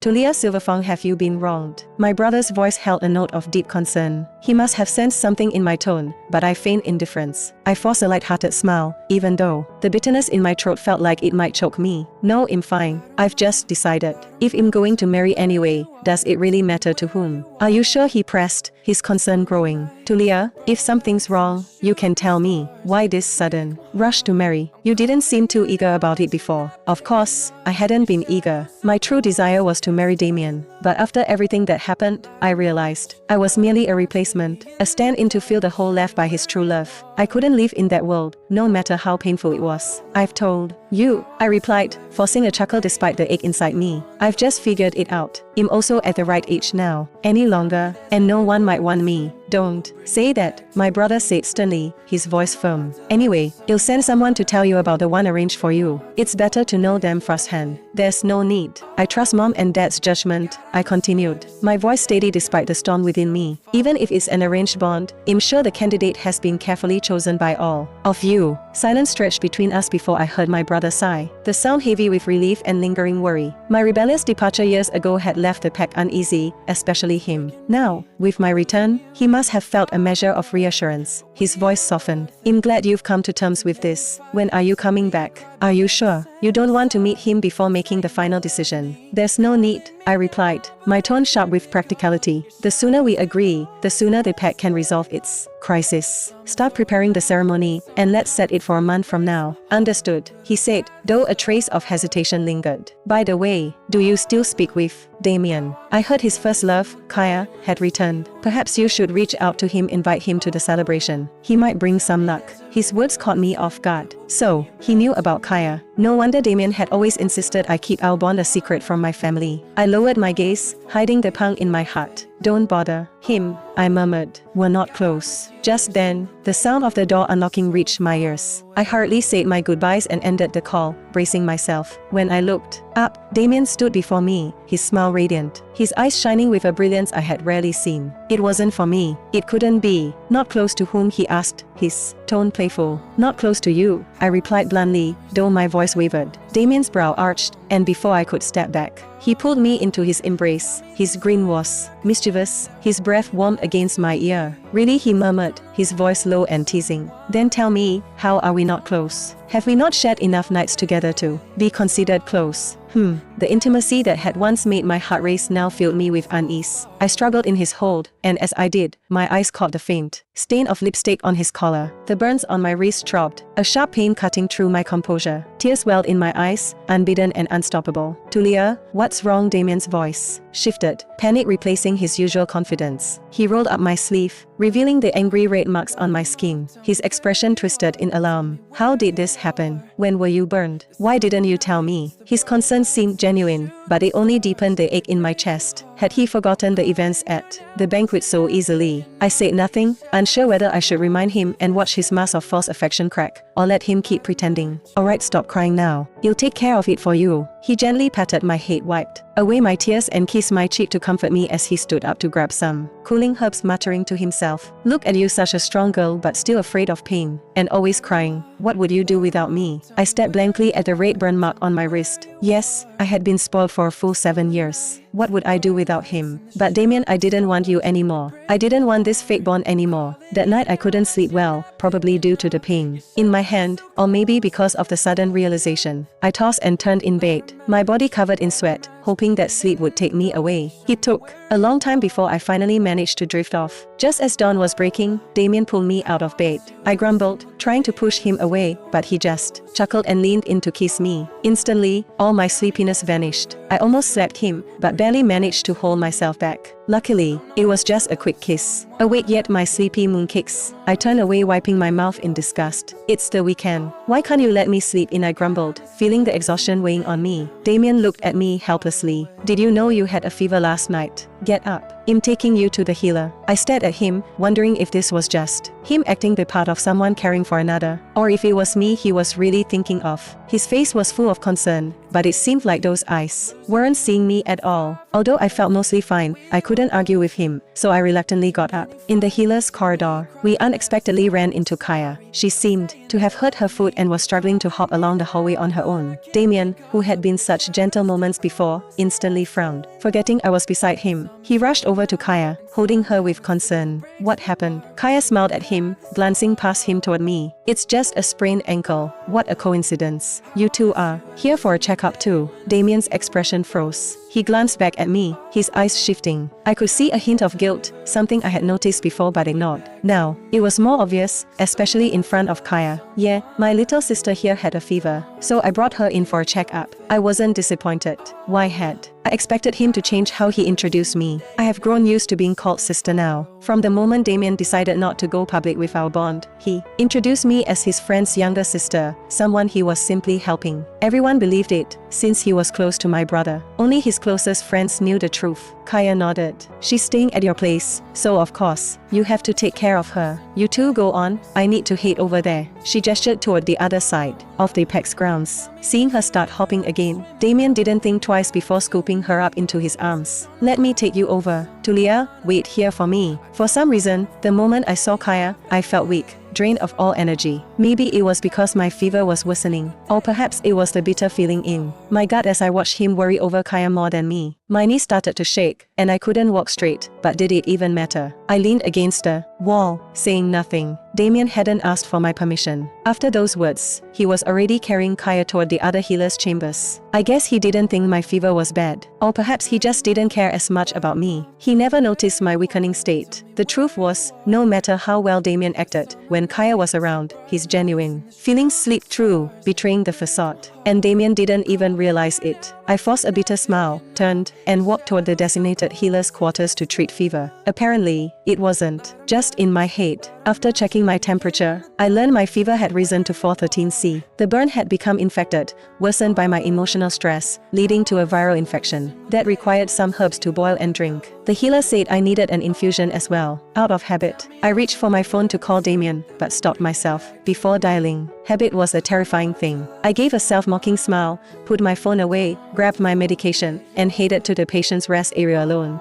Tulia Silverfong, have you been wronged? My brother's voice held a note of deep concern. He must have sensed something in my tone, but I feigned indifference. I forced a light-hearted smile, even though the bitterness in my throat felt like it might choke me. No, I'm fine. I've just decided. If I'm going to marry anyway, does it really matter to whom? Are you sure? He pressed, his concern growing. Tulia, if something's wrong, you can tell me. Why this sudden rush to marry? You didn't seem too eager about it before. Of course, I hadn't been eager. My true desire was to marry Damien. But after everything that happened, I realized I was merely a replacement, a stand-in to fill the hole left by his true love. I couldn't live in that world, no matter how painful it was. I've told you, I replied, forcing a chuckle despite the ache inside me. I've just figured it out. I'm also at the right age now. Any longer, and no one might want me. Don't say that, my brother said sternly, his voice firm. Anyway, I'll send someone to tell you about the one arranged for you. It's better to know them firsthand. There's no need. I trust mom and dad's judgment, I continued, my voice steady despite the storm within me. Even if it's an arranged bond, I'm sure the candidate has been carefully chosen by all of you. Silence stretched between us before I heard my brother sigh, the sound heavy with relief and lingering worry. My rebellious departure years ago had left the pack uneasy, especially him. Now, with my return, he must have felt a measure of reassurance. His voice softened. I'm glad you've come to terms with this. When are you coming back? Are you sure you don't want to meet him before making the final decision? There's no need, I replied, my tone sharp with practicality. The sooner we agree, the sooner the pact can resolve its crisis. Start preparing the ceremony, and let's set it for a month from now. Understood, he said, though a trace of hesitation lingered. By the way, do you still speak with Damien? I heard his first love, Kaya, had returned. Perhaps you should reach out to him, invite him to the celebration. He might bring some luck. His words caught me off guard. So, he knew about Kaya. No wonder Damien had always insisted I keep our bond a secret from my family. I lowered my gaze, hiding the pang in my heart. Don't bother him, I murmured. We're not close. Just then, the sound of the door unlocking reached my ears. I hurriedly said my goodbyes and ended the call, bracing myself. When I looked up, Damien stood before me, his smile radiant, his eyes shining with a brilliance I had rarely seen. It wasn't for me. It couldn't be. Not close to whom? He asked, his tone playful. Not close to you, I replied bluntly, though my voice wavered. Damien's brow arched, and before I could step back, he pulled me into his embrace. His grin was mischievous, his breath warmed against my ear. Really, he murmured, his voice low and teasing. Then tell me, how are we not close? Have we not shared enough nights together to be considered close? The intimacy that had once made my heart race now filled me with unease. I struggled in his hold, and as I did, my eyes caught the faint stain of lipstick on his collar. The burns on my wrist throbbed, a sharp pain cutting through my composure. Tears welled in my eyes, unbidden and unstoppable. Tulia, what's wrong? Damien's voice shifted, panic replacing his usual confidence. He rolled up my sleeve, revealing the angry red marks on my skin. His expression twisted in alarm. How did this happen? When were you burned? Why didn't you tell me? His concern seemed genuine, but it only deepened the ache in my chest. Had he forgotten the events at the banquet so easily? I said nothing, unsure whether I should remind him and watch his mask of false affection crack, or let him keep pretending. Alright, stop crying now. He'll take care of it for you. He gently patted my head, wiped away my tears and kissed my cheek to comfort me as he stood up to grab some cooling herbs, muttering to himself. Look at you, such a strong girl but still afraid of pain, and always crying. What would you do without me? I stared blankly at the red burn mark on my wrist. Yes, I had been spoiled for a full 7 years. What would I do without him? But Damien, I didn't want you anymore. I didn't want this fake bond anymore. That night I couldn't sleep well, probably due to the pain in my hand, or maybe because of the sudden realization. I tossed and turned in bed, my body covered in sweat, hoping that sleep would take me away. It took a long time before I finally managed to drift off. Just as dawn was breaking, Damien pulled me out of bed. I grumbled, trying to push him away, but he just chuckled and leaned in to kiss me. Instantly, all my sleepiness vanished. I almost slapped him, but barely managed to hold myself back. Luckily, it was just a quick kiss. Awake yet my sleepy mooncakes. I turned away, wiping my mouth in disgust. It's the weekend. Why can't you let me sleep in? I grumbled, feeling the exhaustion weighing on me. Damien looked at me helplessly. Did you know you had a fever last night? Get up. I'm taking you to the healer. I stared at him, wondering if this was just him acting the part of someone caring for another, or if it was me he was really thinking of. His face was full of concern, but it seemed like those eyes weren't seeing me at all. Although I felt mostly fine, I couldn't argue with him, so I reluctantly got up. In the healer's corridor, we unexpectedly ran into Kaya. She seemed to have hurt her foot and was struggling to hop along the hallway on her own. Damien, who had been such gentle moments before, instantly frowned. Forgetting I was beside him, he rushed over to Kaya, holding her with concern. What happened? Kaya smiled at him, glancing past him toward me. It's just a sprained ankle. What a coincidence. You two are here for a checkup too. Damien's expression froze. He glanced back at me, his eyes shifting. I could see a hint of guilt, something I had noticed before but ignored. Now, it was more obvious, especially in front of Kaya. Yeah, my little sister here had a fever, so I brought her in for a checkup. I wasn't disappointed. Why had I expected him to change how he introduced me? I have grown used to being called sister now. From the moment Damien decided not to go public with our bond, he introduced me as his friend's younger sister, someone he was simply helping. Everyone believed it, since he was close to my brother. Only his closest friends knew the truth. Kaya nodded. She's staying at your place, so of course, you have to take care of her. You two go on, I need to head over there. She gestured toward the other side of the Apex grounds. Seeing her start hopping again, Damien didn't think twice before scooping her up into his arms. Let me take you over. Tulia, wait here for me. For some reason, the moment I saw Kaya, I felt weak, drained of all energy. Maybe it was because my fever was worsening, or perhaps it was the bitter feeling in my gut as I watched him worry over Kaya more than me. My knees started to shake, and I couldn't walk straight, but did it even matter? I leaned against the wall, saying nothing. Damien hadn't asked for my permission. After those words, he was already carrying Kaya toward the other healer's chambers. I guess he didn't think my fever was bad, or perhaps he just didn't care as much about me. He never noticed my weakening state. The truth was, no matter how well Damien acted, when Kaya was around, his genuine feelings slipped through, betraying the facade. And Damien didn't even realize it. I forced a bitter smile, turned, and walked toward the designated healer's quarters to treat fever. Apparently, it wasn't just in my head. After checking my temperature, I learned my fever had risen to 413C. The burn had become infected, worsened by my emotional stress, leading to a viral infection that required some herbs to boil and drink. The healer said I needed an infusion as well. Out of habit, I reached for my phone to call Damien, but stopped myself before dialing. Habit was a terrifying thing. I gave a self-mocking smile, put my phone away, grabbed my medication, and headed to the patient's rest area alone.